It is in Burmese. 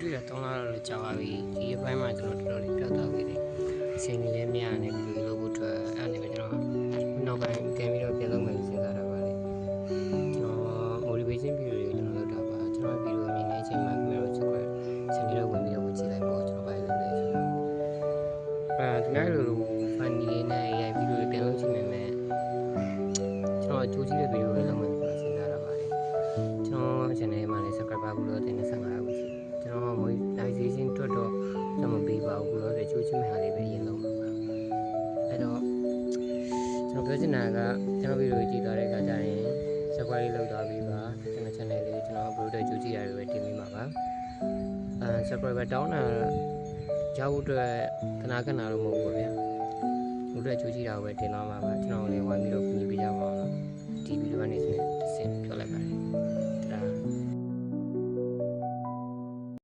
တွေ့ရတောင်းလာတော့ကြာပါပြီဒီအပိုင်းမှာကျွန်တော်တော်တော်လေးပြတ်သွားခဲ့တယ်အချိန်ကြီးလည်းမရနိုင်ဘူးလို့ဖို့အတွက်အဲ့ဒါနဲ့ကျွန်တော်နောက်ပိုင်းပြန်ပြီးတော့ပြန်လုပ်မယ်စဉ်းစားတာပါလေကျွန်တော် motivation video တွေကျွန်တော်လုပ်တာပါကျွန်တော် video မြင်နေချိန်မှာခင်ဗျားတို့ချက်ခွဲဆက်ပြီးတော့ဝင်ပြီးတော့ကြည့်လိုက်ပေါ့ကျွန်တော်ပိုင်းလုပ်နေဆိုတော့ဒီနေ့လို funny လေးနဲ့ရိုက် video တွေပြန်လုပ်ကြည့်မယ်မယ်ကျွန်တော်ကြိုးကြည့်တဲ့ video တွေလုပ်မယ်ဆိုတာစဉ်းစားတာပါလေကျွန်တော် channel မှာလည်း subscriber ကူလို့တင်25ရာရှိကျွန်တော် monetization အတွက်တော့ကျွန်တော်ပေးပါဘူးလို့ကြိုးချင်မဲ့ဟာလေးပဲရင်လုံးပါအဲ့တော့ကျွန်တော်ပြောချင်တာကကျွန်တော် video ကြည့်သွားတဲ့အခါကျရင် subscribe လေးလုပ်သွားပြီးပါကျွန်တော် channel လေးကျွန်တော် upload တဲ့ကြိုးကြည့်ရတွေပဲတင်ပေးပါပါsubscriber တောင်းတာရောက်ဖို့အတွက်ခဏခဏတော့မဟုတ်ဘူးဗျာဘုရားကြိုးကြည့်တာပဲတင်လာမှာပါကျွန်တော်လည်းဝိုင်းပြီးတော့ပြင်ပေးကြပါအောင်ဒီ video ကနေစဉ်ပြောလိုက်